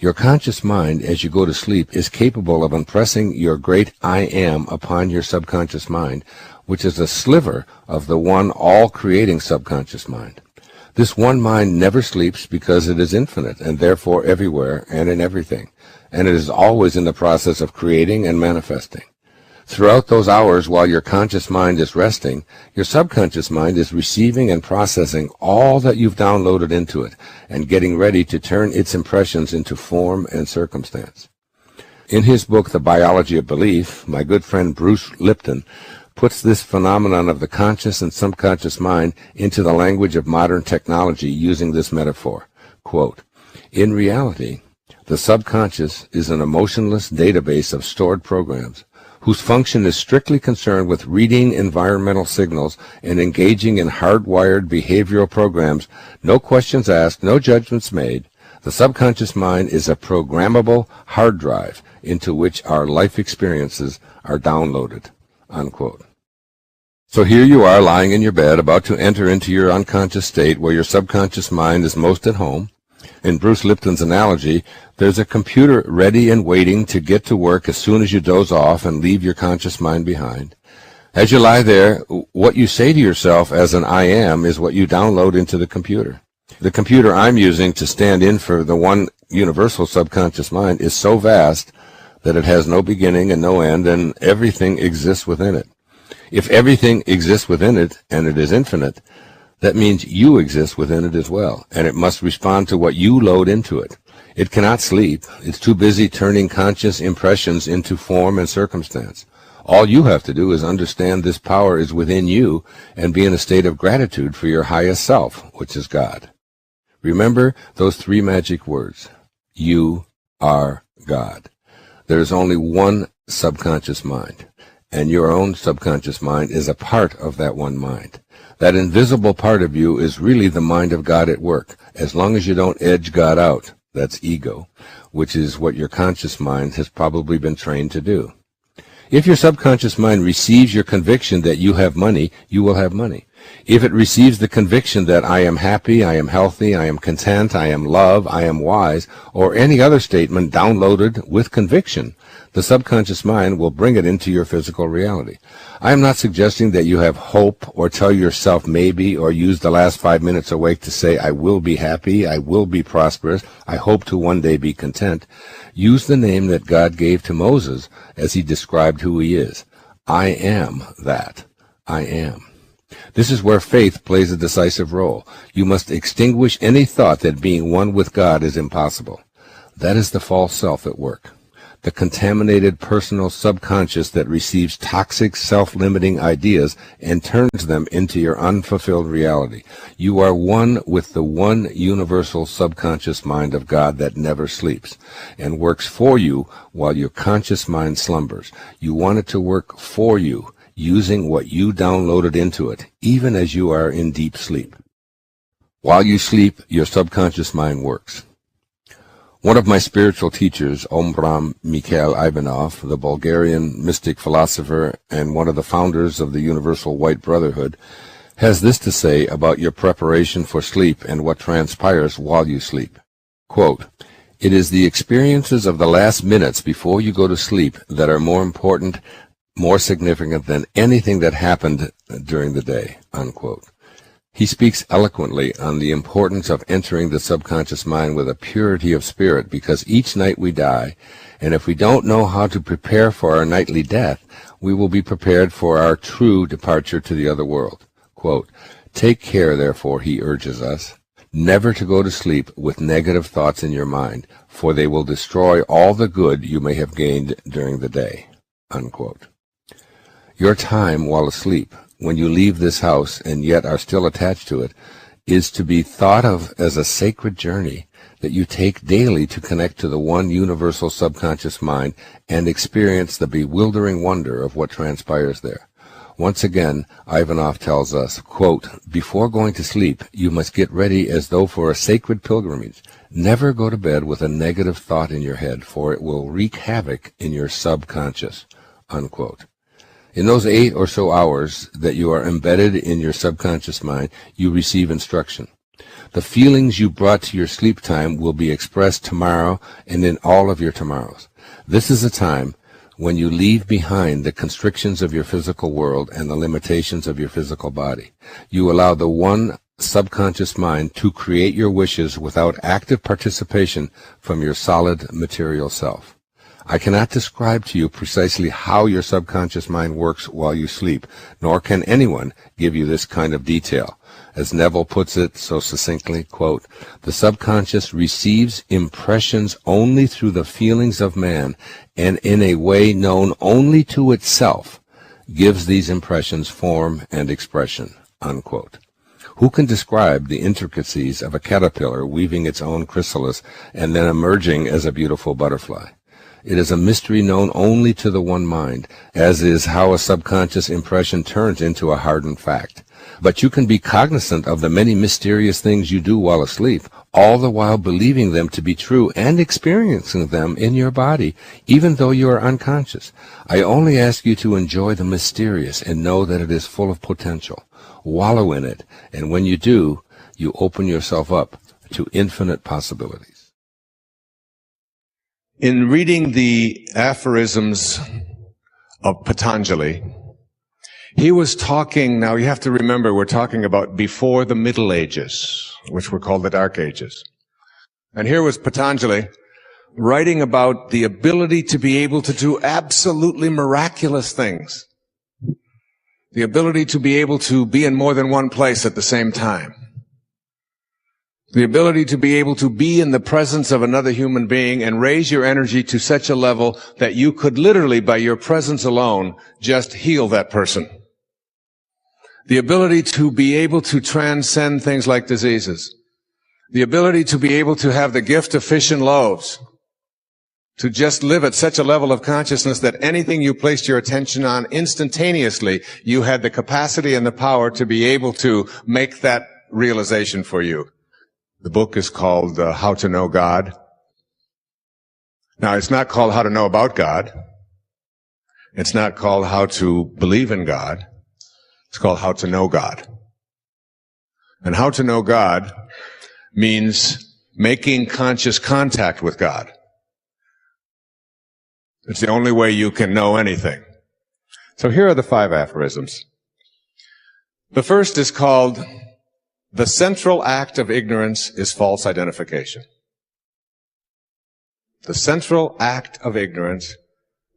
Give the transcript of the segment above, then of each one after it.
Your conscious mind, as you go to sleep, is capable of impressing your great I am upon your subconscious mind, which is a sliver of the one all-creating subconscious mind. This one mind never sleeps because it is infinite and therefore everywhere and in everything, and it is always in the process of creating and manifesting. Throughout those hours while your conscious mind is resting, your subconscious mind is receiving and processing all that you've downloaded into it and getting ready to turn its impressions into form and circumstance. In his book, The Biology of Belief, my good friend Bruce Lipton puts this phenomenon of the conscious and subconscious mind into the language of modern technology using this metaphor. Quote, "In reality, the subconscious is an emotionless database of stored programs whose function is strictly concerned with reading environmental signals and engaging in hardwired behavioral programs, no questions asked, no judgments made. The subconscious mind is a programmable hard drive into which our life experiences are downloaded." Unquote. So here you are lying in your bed about to enter into your unconscious state where your subconscious mind is most at home. In Bruce Lipton's analogy, there's a computer ready and waiting to get to work as soon as you doze off and leave your conscious mind behind. As you lie there, what you say to yourself as an I am is what you download into the computer. The computer I'm using to stand in for the one universal subconscious mind is so vast that it has no beginning and no end, and everything exists within it. If everything exists within it, and it is infinite, that means you exist within it as well, and it must respond to what you load into it. It cannot sleep. It's too busy turning conscious impressions into form and circumstance. All you have to do is understand this power is within you and be in a state of gratitude for your highest self, which is God. Remember those three magic words. You are God. There is only one subconscious mind, and your own subconscious mind is a part of that one mind. That invisible part of you is really the mind of God at work, as long as you don't edge God out. That's ego, which is what your conscious mind has probably been trained to do. If your subconscious mind receives your conviction that you have money, you will have money. If it receives the conviction that I am happy, I am healthy, I am content, I am love, I am wise, or any other statement downloaded with conviction, the subconscious mind will bring it into your physical reality. I am not suggesting that you have hope or tell yourself maybe or use the last 5 minutes awake to say, I will be happy, I will be prosperous, I hope to one day be content. Use the name that God gave to Moses as he described who he is. I am that. I am. This is where faith plays a decisive role. You must extinguish any thought that being one with God is impossible. That is the false self at work. The contaminated personal subconscious that receives toxic self-limiting ideas and turns them into your unfulfilled reality. You are one with the one universal subconscious mind of God that never sleeps and works for you while your conscious mind slumbers. You want it to work for you, using what you downloaded into it, even as you are in deep sleep. While you sleep, your subconscious mind works. One of my spiritual teachers, Omram Mikhail Ivanov, the Bulgarian mystic philosopher and one of the founders of the Universal White Brotherhood, has this to say about your preparation for sleep and what transpires while you sleep. Quote, "It is the experiences of the last minutes before you go to sleep that are more important, more significant than anything that happened during the day." Unquote. He speaks eloquently on the importance of entering the subconscious mind with a purity of spirit, because each night we die, and if we don't know how to prepare for our nightly death, we will be prepared for our true departure to the other world. Quote, "Take care, therefore," he urges us, "never to go to sleep with negative thoughts in your mind, for they will destroy all the good you may have gained during the day." Unquote. Your time while asleep, when you leave this house and yet are still attached to it, is to be thought of as a sacred journey that you take daily to connect to the one universal subconscious mind and experience the bewildering wonder of what transpires there. Once again, Ivanov tells us, quote, "Before going to sleep, you must get ready as though for a sacred pilgrimage. Never go to bed with a negative thought in your head, for it will wreak havoc in your subconscious." Unquote. In those 8 or so hours that you are embedded in your subconscious mind, you receive instruction. The feelings you brought to your sleep time will be expressed tomorrow and in all of your tomorrows. This is a time when you leave behind the constrictions of your physical world and the limitations of your physical body. You allow the one subconscious mind to create your wishes without active participation from your solid material self. I cannot describe to you precisely how your subconscious mind works while you sleep, nor can anyone give you this kind of detail. As Neville puts it so succinctly, quote, "The subconscious receives impressions only through the feelings of man, and in a way known only to itself, gives these impressions form and expression," unquote. Who can describe the intricacies of a caterpillar weaving its own chrysalis and then emerging as a beautiful butterfly? It is a mystery known only to the one mind, as is how a subconscious impression turns into a hardened fact. But you can be cognizant of the many mysterious things you do while asleep, all the while believing them to be true and experiencing them in your body, even though you are unconscious. I only ask you to enjoy the mysterious and know that it is full of potential. Wallow in it, and when you do, you open yourself up to infinite possibilities. In reading the aphorisms of Patanjali, he was talking, now you have to remember, we're talking about before the Middle Ages, which were called the Dark Ages. And here was Patanjali writing about the ability to be able to do absolutely miraculous things. The ability to be able to be in more than one place at the same time. The ability to be able to be in the presence of another human being and raise your energy to such a level that you could literally, by your presence alone, just heal that person. The ability to be able to transcend things like diseases. The ability to be able to have the gift of fish and loaves. To just live at such a level of consciousness that anything you placed your attention on instantaneously, you had the capacity and the power to be able to make that realization for you. The book is called How to Know God. Now, it's not called How to Know About God. It's not called How to Believe in God. It's called How to Know God. And How to Know God means making conscious contact with God. It's the only way you can know anything. So here are the 5 aphorisms. The first is called, "The central act of ignorance is false identification." The central act of ignorance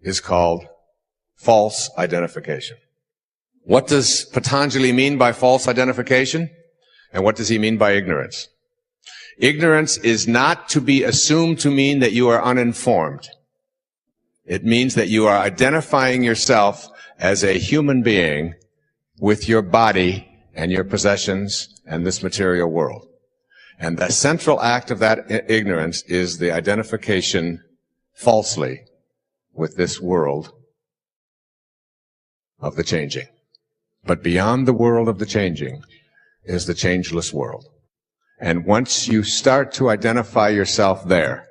is called false identification. What does Patanjali mean by false identification? And what does he mean by ignorance? Ignorance is not to be assumed to mean that you are uninformed. It means that you are identifying yourself as a human being with your body and your possessions and this material world. And the central act of that ignorance is the identification falsely with this world of the changing. But beyond the world of the changing is the changeless world. And once you start to identify yourself there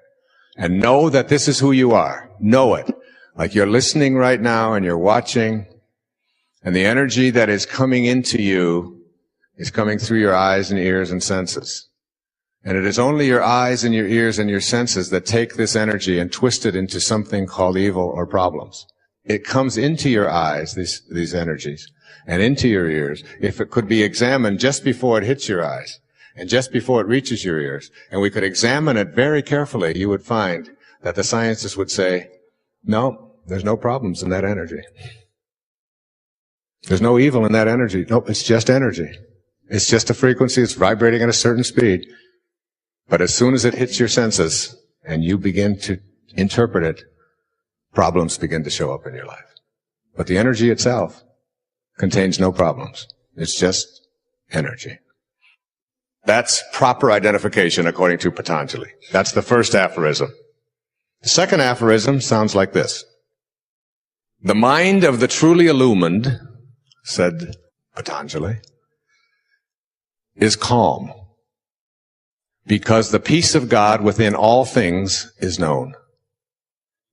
and know that this is who you are, know it, like you're listening right now and you're watching, and the energy that is coming into you is coming through your eyes and ears and senses. And it is only your eyes and your ears and your senses that take this energy and twist it into something called evil or problems. It comes into your eyes, these energies, and into your ears, if it could be examined just before it hits your eyes, and just before it reaches your ears, and we could examine it very carefully, you would find that the scientists would say, no, there's no problems in that energy. There's no evil in that energy. Nope, it's just energy. It's just a frequency. It's vibrating at a certain speed. But as soon as it hits your senses and you begin to interpret it, problems begin to show up in your life. But the energy itself contains no problems. It's just energy. That's proper identification according to Patanjali. That's the first aphorism. The second aphorism sounds like this. The mind of the truly illumined, said Patanjali, is calm, because the peace of God within all things is known,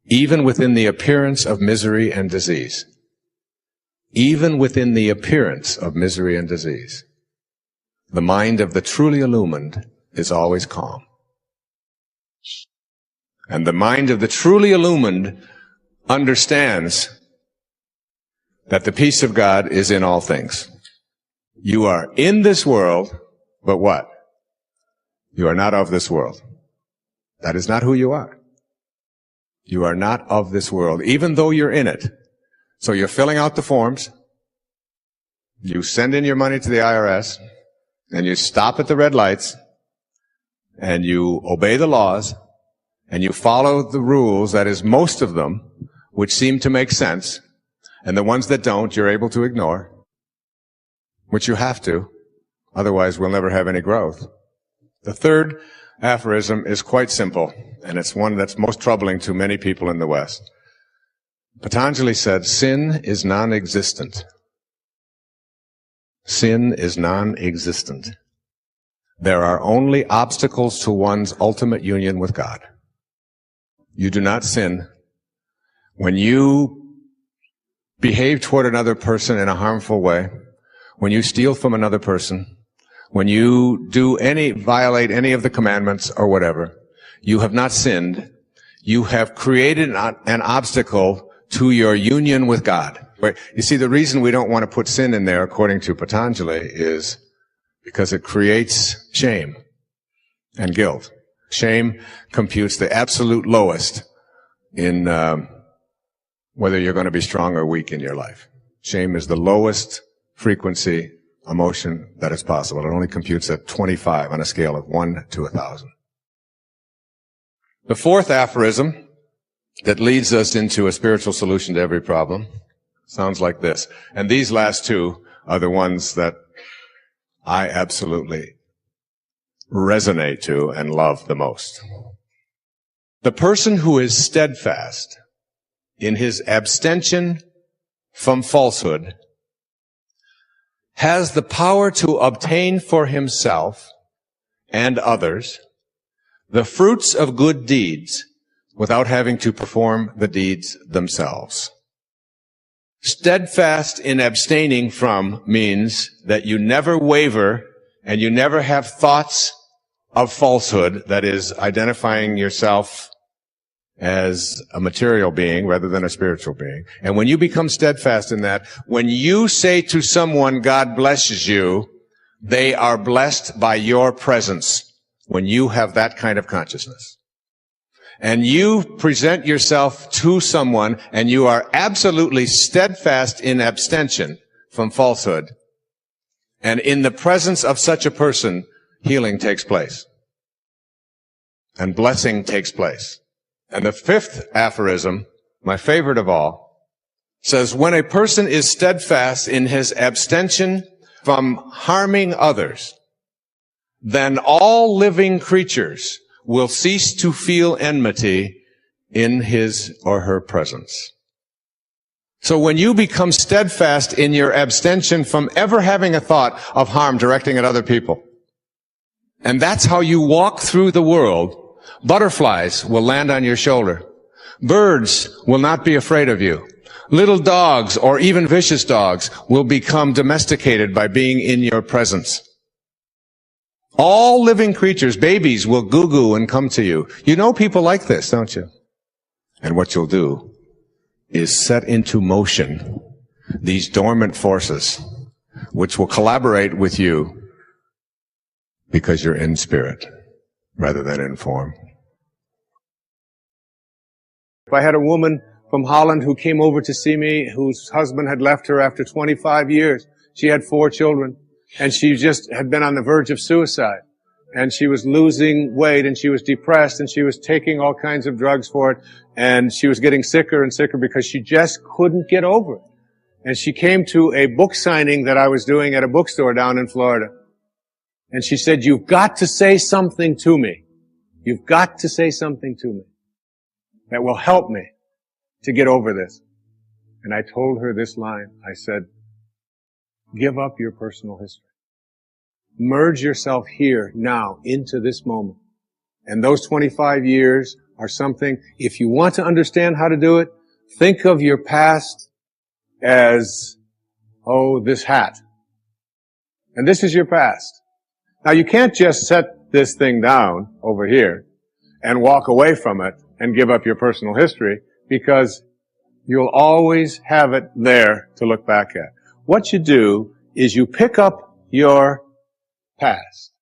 even within the appearance of misery and disease. Even within the appearance of misery and disease. The mind of the truly illumined is always calm. And the mind of the truly illumined understands that the peace of God is in all things. You are in this world, but what? You are not of this world. That is not who you are. You are not of this world, even though you're in it. So you're filling out the forms. You send in your money to the IRS, and you stop at the red lights, and you obey the laws, and you follow the rules, that is, most of them, which seem to make sense, and the ones that don't, you're able to ignore, which you have to, otherwise we'll never have any growth. The third aphorism is quite simple, and it's one that's most troubling to many people in the West. Patanjali said, sin is non-existent. Sin is non-existent. There are only obstacles to one's ultimate union with God. You do not sin when you behave toward another person in a harmful way, when you steal from another person, when you violate any of the commandments or whatever. You have not sinned. You have created an obstacle to your union with God. You see, the reason we don't want to put sin in there, according to Patanjali, is because it creates shame and guilt. Shame computes the absolute lowest in whether you're going to be strong or weak in your life. Shame is the lowest frequency emotion that is possible. It only computes at 25 on a scale of 1 to 1,000. The fourth aphorism that leads us into a spiritual solution to every problem sounds like this. And these last two are the ones that I absolutely resonate to and love the most. The person who is steadfast in his abstention from falsehood has the power to obtain for himself and others the fruits of good deeds without having to perform the deeds themselves. Steadfast in abstaining from means that you never waver and you never have thoughts of falsehood, that is, identifying yourself as a material being rather than a spiritual being. And when you become steadfast in that, when you say to someone, God blesses you, they are blessed by your presence when you have that kind of consciousness. And you present yourself to someone and you are absolutely steadfast in abstention from falsehood. And in the presence of such a person, healing takes place. And blessing takes place. And the fifth aphorism, my favorite of all, says, when a person is steadfast in his abstention from harming others, then all living creatures will cease to feel enmity in his or her presence. So when you become steadfast in your abstention from ever having a thought of harm directing at other people, and that's how you walk through the world, butterflies will land on your shoulder. Birds will not be afraid of you. Little dogs, or even vicious dogs, will become domesticated by being in your presence. All living creatures, babies, will goo-goo and come to you. You know people like this, don't you? And what you'll do is set into motion these dormant forces, which will collaborate with you because you're in spirit rather than in form. If I had a woman from Holland who came over to see me, whose husband had left her after 25 years. She had 4 children, and she just had been on the verge of suicide. And she was losing weight, and she was depressed, and she was taking all kinds of drugs for it, and she was getting sicker and sicker because she just couldn't get over it. And she came to a book signing that I was doing at a bookstore down in Florida. And she said, "You've got to say something to me. You've got to say something to me that will help me to get over this." And I told her this line. I said, "Give up your personal history. Merge yourself here, now, into this moment. And those 25 years are something, if you want to understand how to do it, think of your past as, this hat. And this is your past. Now you can't just set this thing down over here and walk away from it and give up your personal history, because you'll always have it there to look back at. What you do is you pick up your past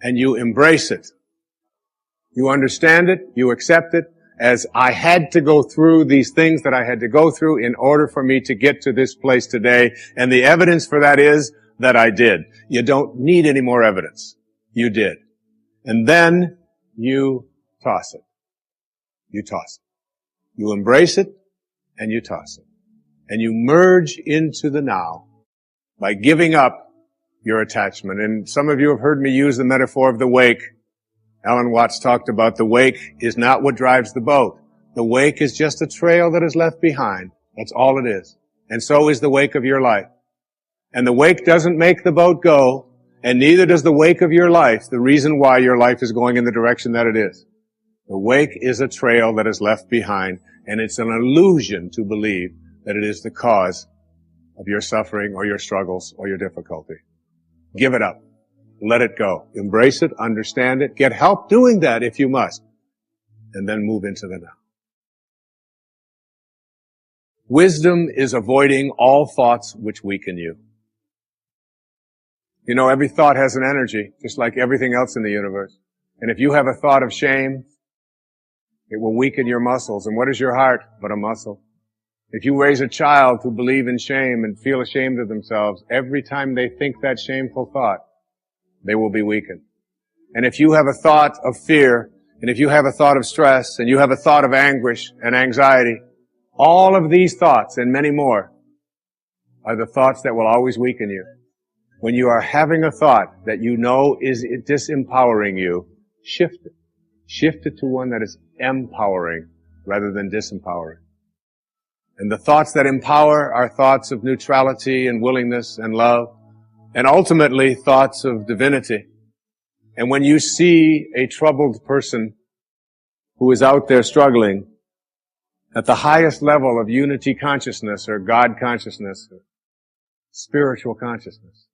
and you embrace it. You understand it, you accept it, as I had to go through these things that I had to go through in order for me to get to this place today, and the evidence for that is that I did. You don't need any more evidence. You did. And then you toss it. You toss it. You embrace it, and you toss it. And you merge into the now by giving up your attachment. And some of you have heard me use the metaphor of the wake. Alan Watts talked about the wake is not what drives the boat. The wake is just a trail that is left behind. That's all it is. And so is the wake of your life. And the wake doesn't make the boat go, and neither does the wake of your life, the reason why your life is going in the direction that it is. The wake is a trail that is left behind, and it's an illusion to believe that it is the cause of your suffering or your struggles or your difficulty. Give it up. Let it go. Embrace it, understand it, get help doing that if you must, and then move into the now. Wisdom is avoiding all thoughts which weaken you. You know, every thought has an energy, just like everything else in the universe. And if you have a thought of shame, it will weaken your muscles. And what is your heart but a muscle? If you raise a child who believe in shame and feel ashamed of themselves, every time they think that shameful thought, they will be weakened. And if you have a thought of fear, and if you have a thought of stress, and you have a thought of anguish and anxiety, all of these thoughts and many more are the thoughts that will always weaken you. When you are having a thought that you know is disempowering you, shift it. Shift it to one that is empowering rather than disempowering. And the thoughts that empower are thoughts of neutrality and willingness and love, and ultimately thoughts of divinity. And when you see a troubled person who is out there struggling at the highest level of unity consciousness or God consciousness, or spiritual consciousness,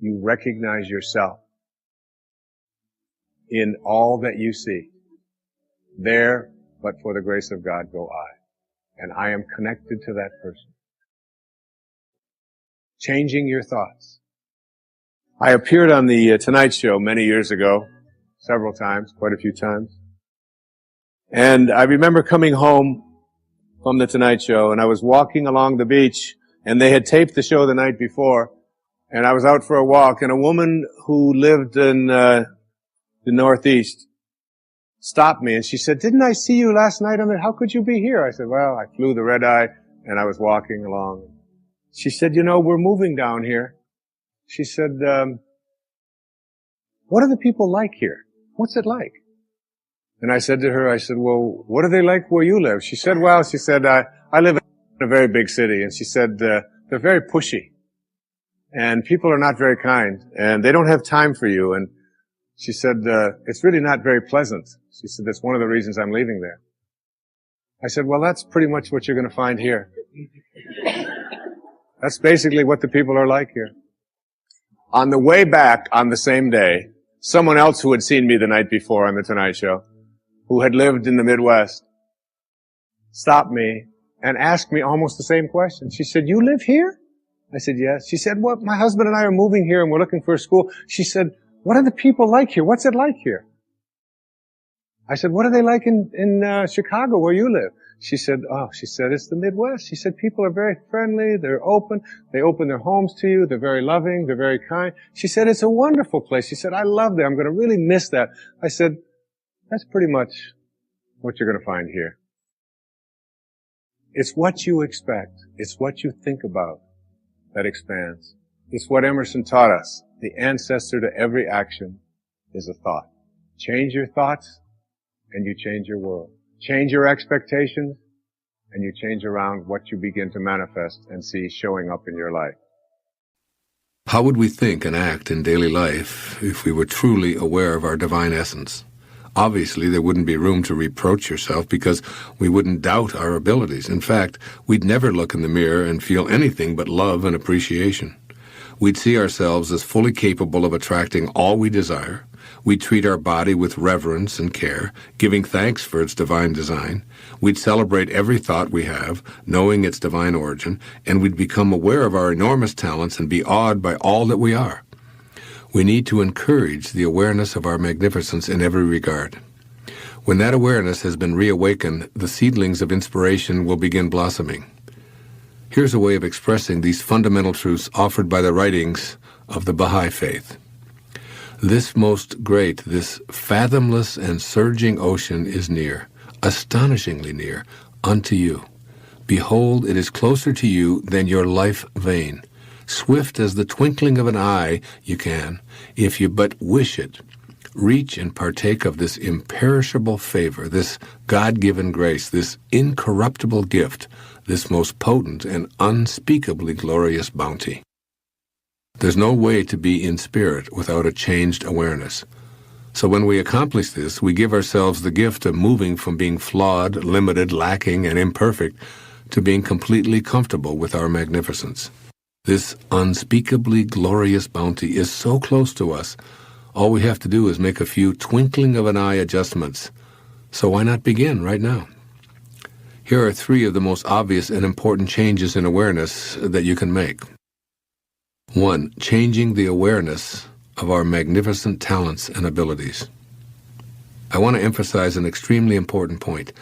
you recognize yourself in all that you see. There, but for the grace of God, go I. And I am connected to that person. Changing your thoughts. I appeared on the Tonight Show many years ago, several times, quite a few times. And I remember coming home from the Tonight Show, and I was walking along the beach, and they had taped the show the night before, and I was out for a walk, and a woman who lived in the Northeast stopped me, and she said, "Didn't I see you last night on the, how could you be here?" I said, "Well, I flew the red eye, and I was walking along." She said, "You know, we're moving down here." She said, "What are the people like here? What's it like?" And I said to her, I said, "Well, what are they like where you live?" She said, "Well," she said, I live in a very big city." And she said, "They're very pushy. And people are not very kind. And they don't have time for you." And she said, "It's really not very pleasant." She said, "That's one of the reasons I'm leaving there." I said, "Well, that's pretty much what you're going to find here." That's basically what the people are like here. On the way back on the same day, someone else who had seen me the night before on the Tonight Show, who had lived in the Midwest, stopped me and asked me almost the same question. She said, "You live here?" I said, "Yes." She said, "Well, my husband and I are moving here and we're looking for a school." She said, "What are the people like here? What's it like here?" I said, "What are they like in Chicago where you live?" She said, "It's the Midwest." She said, "People are very friendly, they're open, they open their homes to you, they're very loving, they're very kind." She said, "It's a wonderful place." She said, "I love that, I'm going to really miss that." I said, "That's pretty much what you're going to find here." It's what you expect, it's what you think about that expands. It's what Emerson taught us. The ancestor to every action is a thought. Change your thoughts, and you change your world. Change your expectations, and you change around what you begin to manifest and see showing up in your life. How would we think and act in daily life if we were truly aware of our divine essence? Obviously, there wouldn't be room to reproach yourself because we wouldn't doubt our abilities. In fact, we'd never look in the mirror and feel anything but love and appreciation. We'd see ourselves as fully capable of attracting all we desire. We'd treat our body with reverence and care, giving thanks for its divine design. We'd celebrate every thought we have, knowing its divine origin, and we'd become aware of our enormous talents and be awed by all that we are. We need to encourage the awareness of our magnificence in every regard. When that awareness has been reawakened, the seedlings of inspiration will begin blossoming. Here's a way of expressing these fundamental truths offered by the writings of the Baha'i Faith. This most great, this fathomless and surging ocean is near, astonishingly near, unto you. Behold, it is closer to you than your life vein. Swift as the twinkling of an eye you can, if you but wish it, reach and partake of this imperishable favor, this God-given grace, this incorruptible gift, this most potent and unspeakably glorious bounty. There's no way to be in spirit without a changed awareness. So when we accomplish this, we give ourselves the gift of moving from being flawed, limited, lacking, and imperfect to being completely comfortable with our magnificence. This unspeakably glorious bounty is so close to us, all we have to do is make a few twinkling of an eye adjustments. So why not begin right now? Here are 3 of the most obvious and important changes in awareness that you can make. 1. Changing the awareness of our magnificent talents and abilities. I want to emphasize an extremely important point.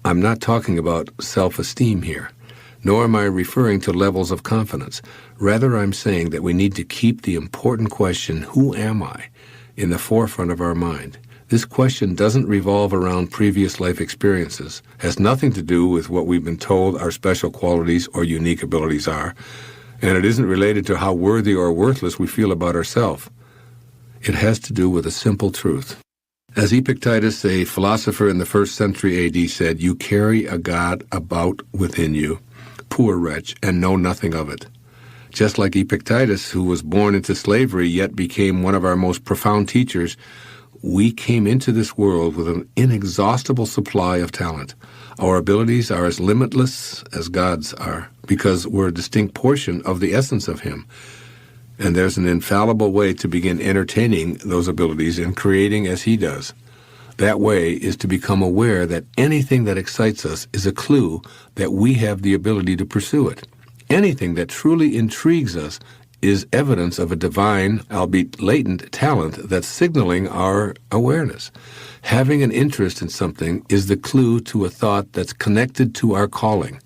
I'm not talking about self-esteem here, nor am I referring to levels of confidence. Rather, I'm saying that we need to keep the important question, who am I, in the forefront of our mind. This question doesn't revolve around previous life experiences, has nothing to do with what we've been told our special qualities or unique abilities are, and it isn't related to how worthy or worthless we feel about ourselves. It has to do with a simple truth. As Epictetus, a philosopher in the 1st century AD, said, "You carry a God about within you, poor wretch, and know nothing of it." Just like Epictetus, who was born into slavery yet became one of our most profound teachers, we came into this world with an inexhaustible supply of talent. Our abilities are as limitless as God's are, because we're a distinct portion of the essence of Him. And there's an infallible way to begin entertaining those abilities and creating as He does. That way is to become aware that anything that excites us is a clue that we have the ability to pursue it. Anything that truly intrigues us is evidence of a divine, albeit latent, talent that's signaling our awareness. Having an interest in something is the clue to a thought that's connected to our calling.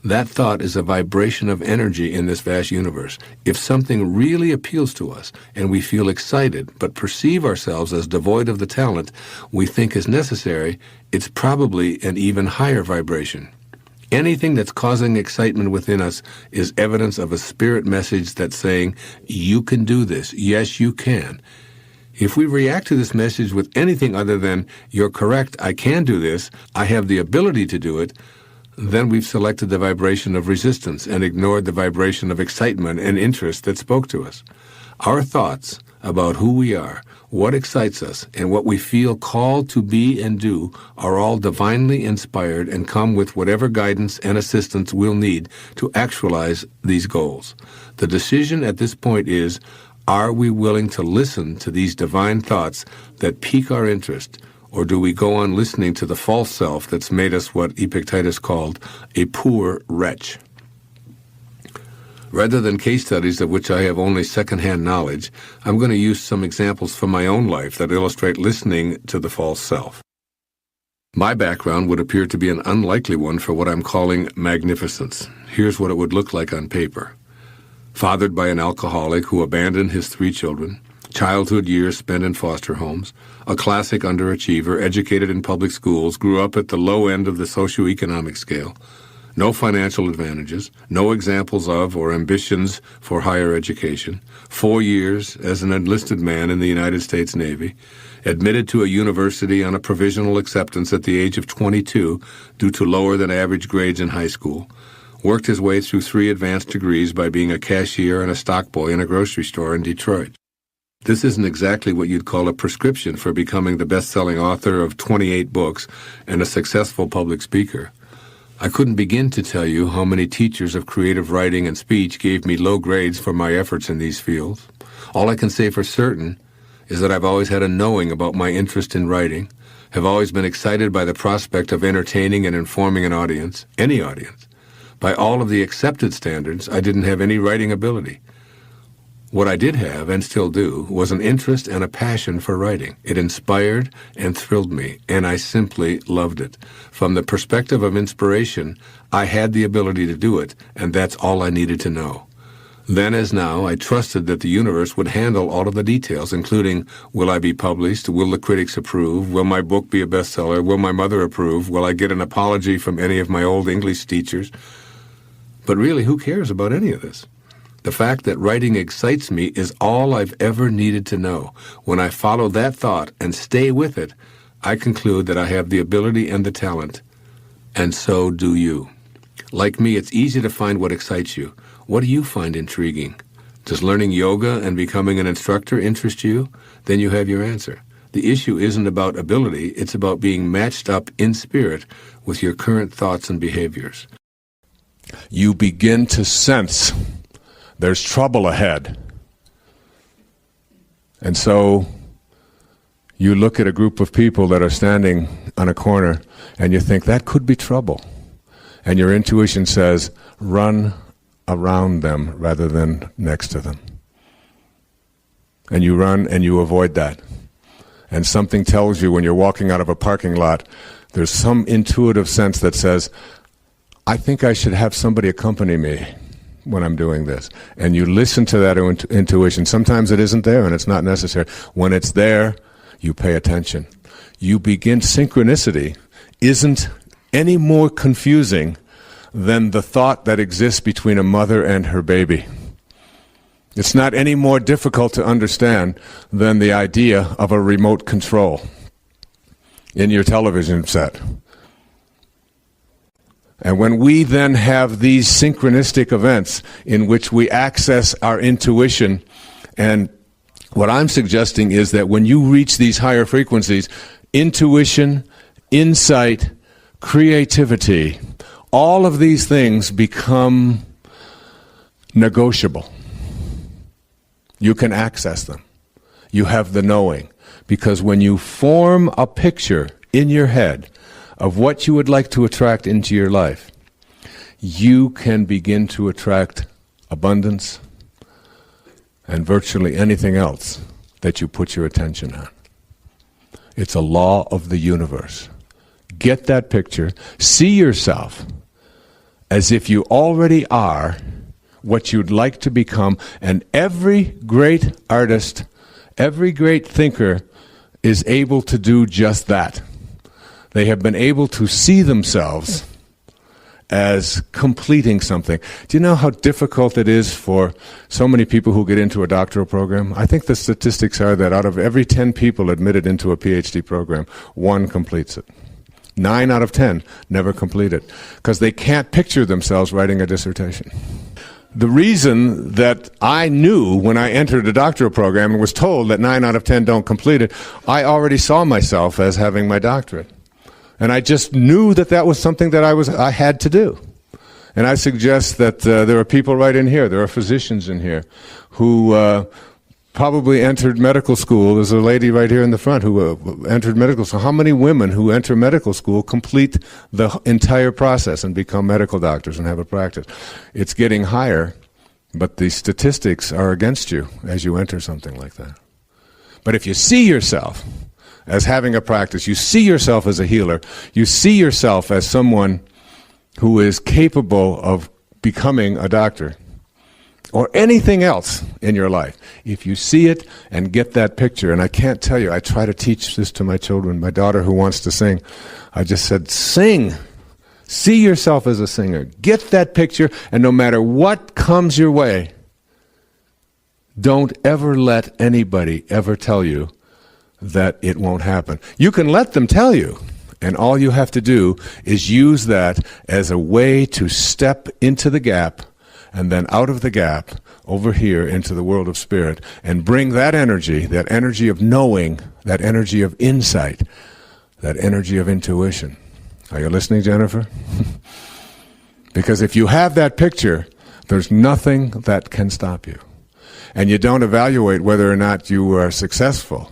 That thought is a vibration of energy in this vast universe. If something really appeals to us and we feel excited but perceive ourselves as devoid of the talent we think is necessary, it's probably an even higher vibration. Anything that's causing excitement within us is evidence of a spirit message that's saying, you can do this. Yes, you can. If we react to this message with anything other than, you're correct, I can do this, I have the ability to do it, then we've selected the vibration of resistance and ignored the vibration of excitement and interest that spoke to us. Our thoughts about who we are, what excites us, and what we feel called to be and do are all divinely inspired and come with whatever guidance and assistance we'll need to actualize these goals. The decision at this point is, are we willing to listen to these divine thoughts that pique our interest, or do we go on listening to the false self that's made us what Epictetus called a poor wretch? Rather than case studies of which I have only second-hand knowledge, I'm going to use some examples from my own life that illustrate listening to the false self. My background would appear to be an unlikely one for what I'm calling magnificence. Here's what it would look like on paper. Fathered by an alcoholic who abandoned his 3 children, childhood years spent in foster homes, a classic underachiever, educated in public schools, grew up at the low end of the socioeconomic scale, no financial advantages, no examples of or ambitions for higher education, 4 years as an enlisted man in the United States Navy, admitted to a university on a provisional acceptance at the age of 22 due to lower than average grades in high school, worked his way through 3 advanced degrees by being a cashier and a stock boy in a grocery store in Detroit. This isn't exactly what you'd call a prescription for becoming the best-selling author of 28 books and a successful public speaker. I couldn't begin to tell you how many teachers of creative writing and speech gave me low grades for my efforts in these fields. All I can say for certain is that I've always had a knowing about my interest in writing, have always been excited by the prospect of entertaining and informing an audience, any audience. By all of the accepted standards, I didn't have any writing ability. What I did have, and still do, was an interest and a passion for writing. It inspired and thrilled me, and I simply loved it. From the perspective of inspiration, I had the ability to do it, and that's all I needed to know. Then as now, I trusted that the universe would handle all of the details, including, will I be published? Will the critics approve? Will my book be a bestseller? Will my mother approve? Will I get an apology from any of my old English teachers? But really, who cares about any of this? The fact that writing excites me is all I've ever needed to know. When I follow that thought and stay with it, I conclude that I have the ability and the talent. And so do you. Like me, it's easy to find what excites you. What do you find intriguing? Does learning yoga and becoming an instructor interest you? Then you have your answer. The issue isn't about ability, it's about being matched up in spirit with your current thoughts and behaviors. You begin to sense there's trouble ahead. And so you look at a group of people that are standing on a corner and you think, that could be trouble. And your intuition says, run around them rather than next to them. And you run and you avoid that. And something tells you when you're walking out of a parking lot, there's some intuitive sense that says, I think I should have somebody accompany me when I'm doing this. And you listen to that intuition. Sometimes it isn't there and it's not necessary. When it's there, you pay attention. You begin, synchronicity isn't any more confusing than the thought that exists between a mother and her baby. It's not any more difficult to understand than the idea of a remote control in your television set. And when we then have these synchronistic events in which we access our intuition, and what I'm suggesting is that when you reach these higher frequencies, intuition, insight, creativity, all of these things become negotiable. You can access them. You have the knowing. Because when you form a picture in your head of what you would like to attract into your life, you can begin to attract abundance and virtually anything else that you put your attention on. It's a law of the universe. Get that picture. See yourself as if you already are what you'd like to become, and every great artist, every great thinker is able to do just that. They have been able to see themselves as completing something. Do you know how difficult it is for so many people who get into a doctoral program? I think the statistics are that out of every 10 people admitted into a PhD program, 1 completes it. 9 out of 10 never complete it because they can't picture themselves writing a dissertation. The reason that I knew when I entered the doctoral program and was told that 9 out of 10 don't complete it, I already saw myself as having my doctorate. And I just knew that that was something that I had to do. And I suggest that there are people right in here, there are physicians in here, who probably entered medical school. There's a lady right here in the front who entered medical school. How many women who enter medical school complete the entire process and become medical doctors and have a practice? It's getting higher, but the statistics are against you as you enter something like that. But if you see yourself as having a practice, you see yourself as a healer, you see yourself as someone who is capable of becoming a doctor, or anything else in your life, if you see it and get that picture, and I can't tell you, I try to teach this to my children. My daughter who wants to sing, I just said, sing. See yourself as a singer. Get that picture, and no matter what comes your way, don't ever let anybody ever tell you that it won't happen. You can let them tell you, and all you have to do is use that as a way to step into the gap and then out of the gap over here into the world of spirit and bring that energy of knowing, that energy of insight, that energy of intuition. Are you listening, Jennifer? Because if you have that picture, there's nothing that can stop you. And you don't evaluate whether or not you are successful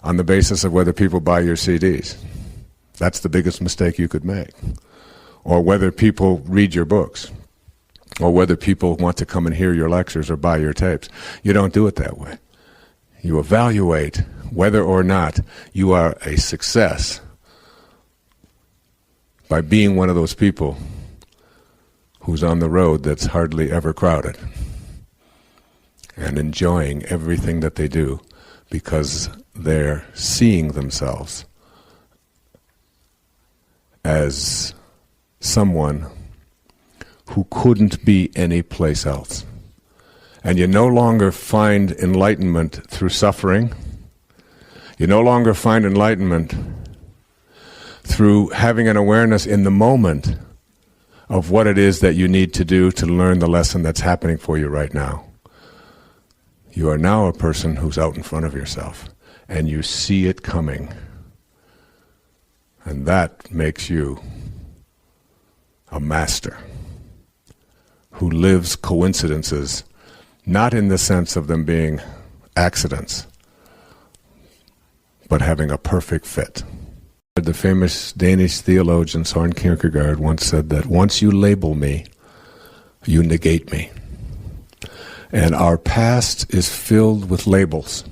on the basis of whether people buy your CDs. That's the biggest mistake you could make. Or whether people read your books. Or whether people want to come and hear your lectures or buy your tapes. You don't do it that way. You evaluate whether or not you are a success by being one of those people who's on the road that's hardly ever crowded and enjoying everything that they do because they're seeing themselves as someone who couldn't be any place else. And you no longer find enlightenment through suffering. You no longer find enlightenment through having an awareness in the moment of what it is that you need to do to learn the lesson that's happening for you right now. You are now a person who's out in front of yourself, and you see it coming. And that makes you a master who lives coincidences, not in the sense of them being accidents, but having a perfect fit. The famous Danish theologian Søren Kierkegaard once said that once you label me, you negate me. And our past is filled with labels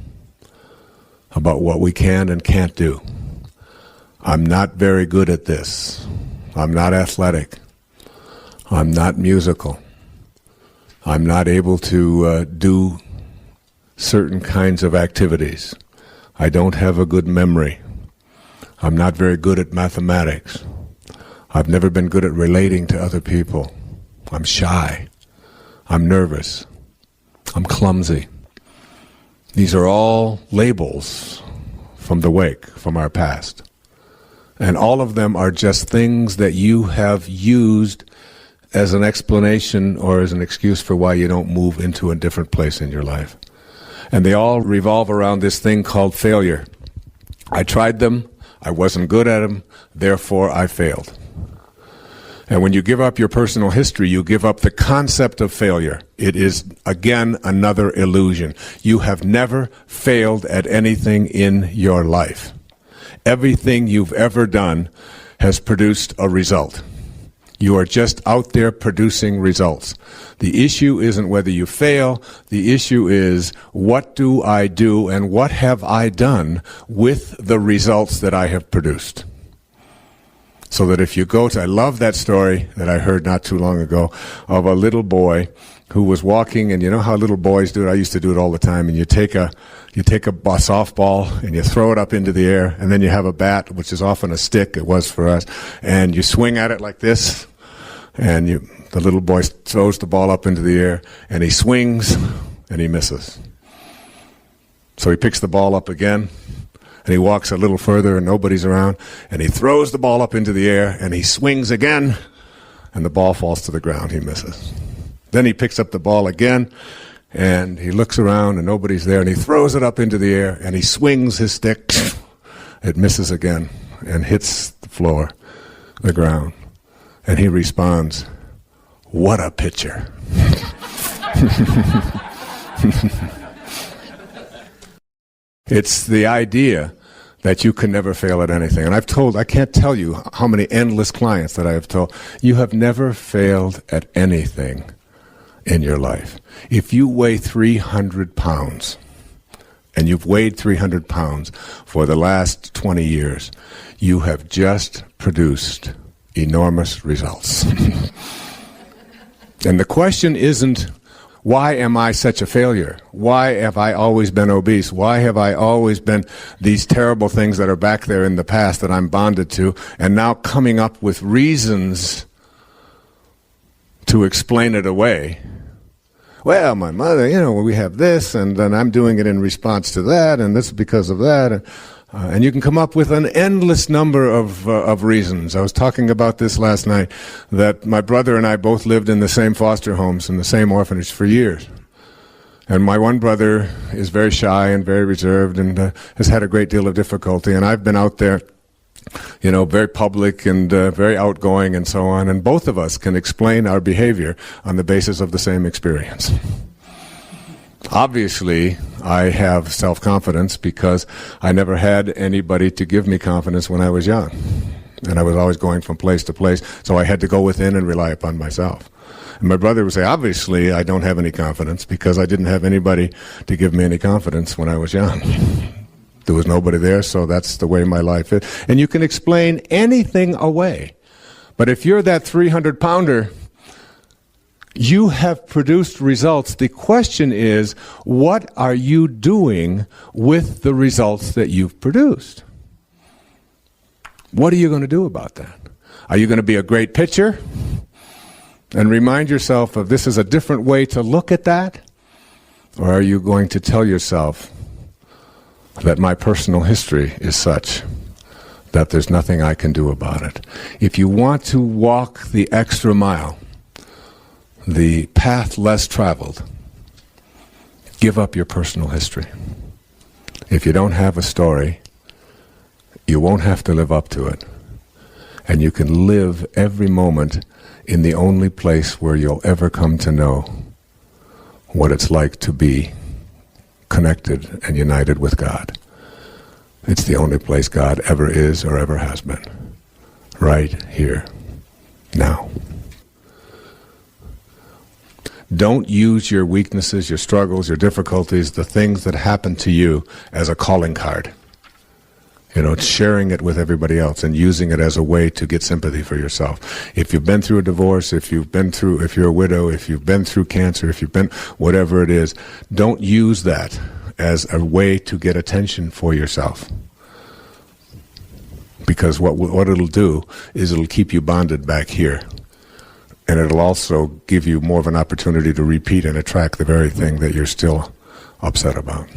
about what we can and can't do. I'm not very good at this. I'm not athletic. I'm not musical. I'm not able to do certain kinds of activities. I don't have a good memory. I'm not very good at mathematics. I've never been good at relating to other people. I'm shy. I'm nervous. I'm clumsy. These are all labels from the wake, from our past. And all of them are just things that you have used as an explanation or as an excuse for why you don't move into a different place in your life. And they all revolve around this thing called failure. I tried them. I wasn't good at them, therefore I failed. And when you give up your personal history, you give up the concept of failure. It is, again, another illusion. You have never failed at anything in your life. Everything you've ever done has produced a result. You are just out there producing results. The issue isn't whether you fail. The issue is, what do I do and what have I done with the results that I have produced? So that if you go to, I love that story that I heard not too long ago of a little boy who was walking, and you know how little boys do it? I used to do it all the time. And you take a softball and you throw it up into the air, and then you have a bat, which is often a stick, it was for us, and you swing at it like this, and the little boy throws the ball up into the air, and he swings, and he misses. So he picks the ball up again, and he walks a little further, and nobody's around, and he throws the ball up into the air, and he swings again, and the ball falls to the ground. He misses. Then he picks up the ball again, and he looks around, and nobody's there, and he throws it up into the air, and he swings his stick. It misses again and hits the floor, the ground. And he responds, "What a pitcher." It's the idea that you can never fail at anything. And I can't tell you how many endless clients that I have told, you have never failed at anything in your life. If you weigh 300 pounds, and you've weighed 300 pounds for the last 20 years, you have just produced enormous results. And the question isn't, why am I such a failure? Why have I always been obese? Why have I always been these terrible things that are back there in the past that I'm bonded to, and now coming up with reasons to explain it away? Well, my mother, we have this, and then I'm doing it in response to that, and this is because of that. And you can come up with an endless number of reasons. I was talking about this last night, that my brother and I both lived in the same foster homes, in the same orphanage for years. And my one brother is very shy and very reserved and has had a great deal of difficulty. And I've been out there very public and very outgoing and so on, and both of us can explain our behavior on the basis of the same experience. Obviously, I have self-confidence because I never had anybody to give me confidence when I was young. And I was always going from place to place, so I had to go within and rely upon myself. And my brother would say, obviously, I don't have any confidence because I didn't have anybody to give me any confidence when I was young. There was nobody there, so that's the way my life is. And you can explain anything away. But if you're that 300-pounder, you have produced results. The question is, what are you doing with the results that you've produced? What are you going to do about that? Are you going to be a great pitcher and remind yourself of this is a different way to look at that? Or are you going to tell yourself that my personal history is such that there's nothing I can do about it? If you want to walk the extra mile, the path less traveled, give up your personal history. If you don't have a story, you won't have to live up to it. And you can live every moment in the only place where you'll ever come to know what it's like to be connected and united with God. It's the only place God ever is or ever has been. Right here, now. Don't use your weaknesses, your struggles, your difficulties, the things that happen to you as a calling card. Sharing it with everybody else and using it as a way to get sympathy for yourself. If you've been through a divorce, if you're a widow, if you've been through cancer, if you've been, whatever it is, don't use that as a way to get attention for yourself. Because what it'll do is it'll keep you bonded back here. And it'll also give you more of an opportunity to repeat and attract the very thing that you're still upset about.